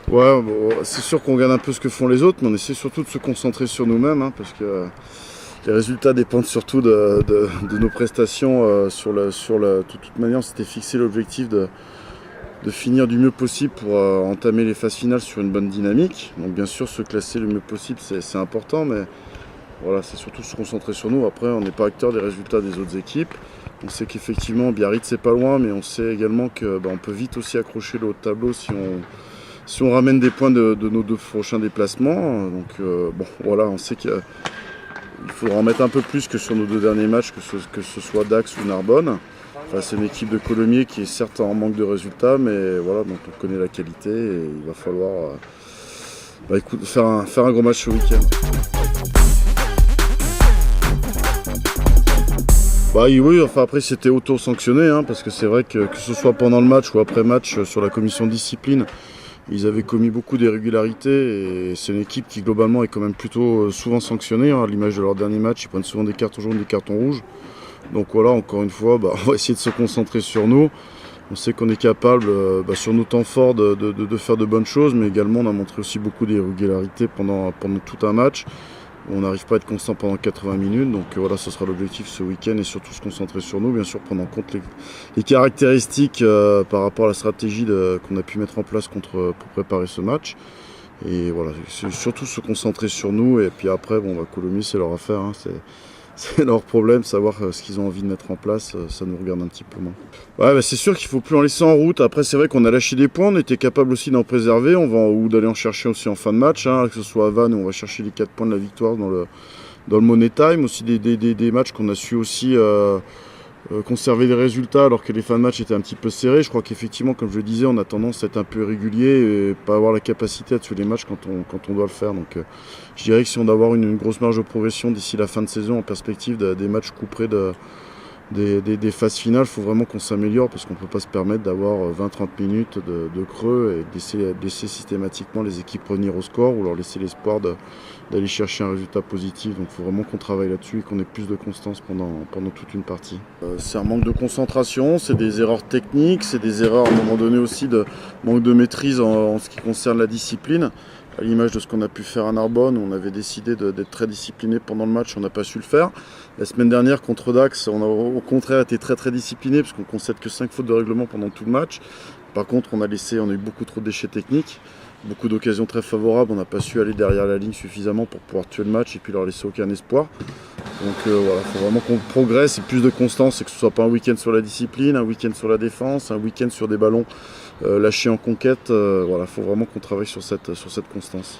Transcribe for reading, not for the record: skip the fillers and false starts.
Ouais, bon, c'est sûr qu'on regarde un peu ce que font les autres, mais on essaie surtout de se concentrer sur nous-mêmes, hein, parce que les résultats dépendent surtout de nos prestations. De toute manière, on s'était fixé l'objectif de finir du mieux possible pour entamer les phases finales sur une bonne dynamique. Donc bien sûr, se classer le mieux possible, c'est important, mais voilà, c'est surtout se concentrer sur nous. Après, on n'est pas acteur des résultats des autres équipes. On sait qu'effectivement, Biarritz, c'est pas loin, mais on sait également que on peut vite aussi accrocher le haut de tableau si on ramène des points de nos deux prochains déplacements. Donc bon, voilà, on sait qu'il faudra en mettre un peu plus que sur nos deux derniers matchs, que ce soit Dax ou Narbonne. Enfin, c'est une équipe de Colomiers qui est certes en manque de résultats, mais voilà, donc on connaît la qualité et il va falloir écoute, faire un gros match ce week-end. Bah oui, enfin après c'était auto-sanctionné, hein, parce que c'est vrai que ce soit pendant le match ou après match sur la commission de discipline, ils avaient commis beaucoup d'irrégularités et c'est une équipe qui globalement est quand même plutôt souvent sanctionnée, hein, à l'image de leur dernier match, ils prennent souvent des cartons jaunes, des cartons rouges. Donc voilà, encore une fois, on va essayer de se concentrer sur nous. On sait qu'on est capable, sur nos temps forts, de faire de bonnes choses, mais également on a montré aussi beaucoup d'irrégularités pendant tout un match. On n'arrive pas à être constant pendant 80 minutes, donc voilà, ce sera l'objectif ce week-end et surtout se concentrer sur nous, bien sûr prendre en compte les caractéristiques par rapport à la stratégie qu'on a pu mettre en place pour préparer ce match. Et voilà, surtout se concentrer sur nous et puis après, Colomiers c'est leur affaire, hein, c'est leur problème, savoir ce qu'ils ont envie de mettre en place, ça nous regarde un petit peu moins. Ouais, c'est sûr qu'il ne faut plus en laisser en route. Après, c'est vrai qu'on a lâché des points, on était capable aussi d'en préserver, ou d'aller en chercher aussi en fin de match, hein, que ce soit à Vannes où on va chercher les 4 points de la victoire dans le Money Time, aussi des matchs qu'on a su aussi conserver des résultats alors que les fins de match étaient un petit peu serrés. Je crois qu'effectivement, comme je le disais, on a tendance à être un peu irrégulier et pas avoir la capacité à tuer les matchs quand on doit le faire. Donc je dirais que si on doit avoir une grosse marge de progression d'ici la fin de saison en perspective des matchs couperés des phases finales, il faut vraiment qu'on s'améliore parce qu'on ne peut pas se permettre d'avoir 20-30 minutes de creux et de laisser systématiquement les équipes revenir au score ou leur laisser l'espoir d'aller chercher un résultat positif. Donc il faut vraiment qu'on travaille là-dessus et qu'on ait plus de constance pendant toute une partie. C'est un manque de concentration, c'est des erreurs techniques, c'est des erreurs à un moment donné aussi de manque de maîtrise en ce qui concerne la discipline. À l'image de ce qu'on a pu faire à Narbonne, où on avait décidé d'être très discipliné pendant le match, on n'a pas su le faire. La semaine dernière contre Dax, on a au contraire été très très discipliné, parce qu'on ne concède que 5 fautes de règlement pendant tout le match. Par contre, on a eu beaucoup trop de déchets techniques, beaucoup d'occasions très favorables, on n'a pas su aller derrière la ligne suffisamment pour pouvoir tuer le match et puis leur laisser aucun espoir. Donc voilà, il faut vraiment qu'on progresse et plus de constance, et que ce soit pas un week-end sur la discipline, un week-end sur la défense, un week-end sur des ballons lâchés en conquête. Voilà, il faut vraiment qu'on travaille sur cette constance.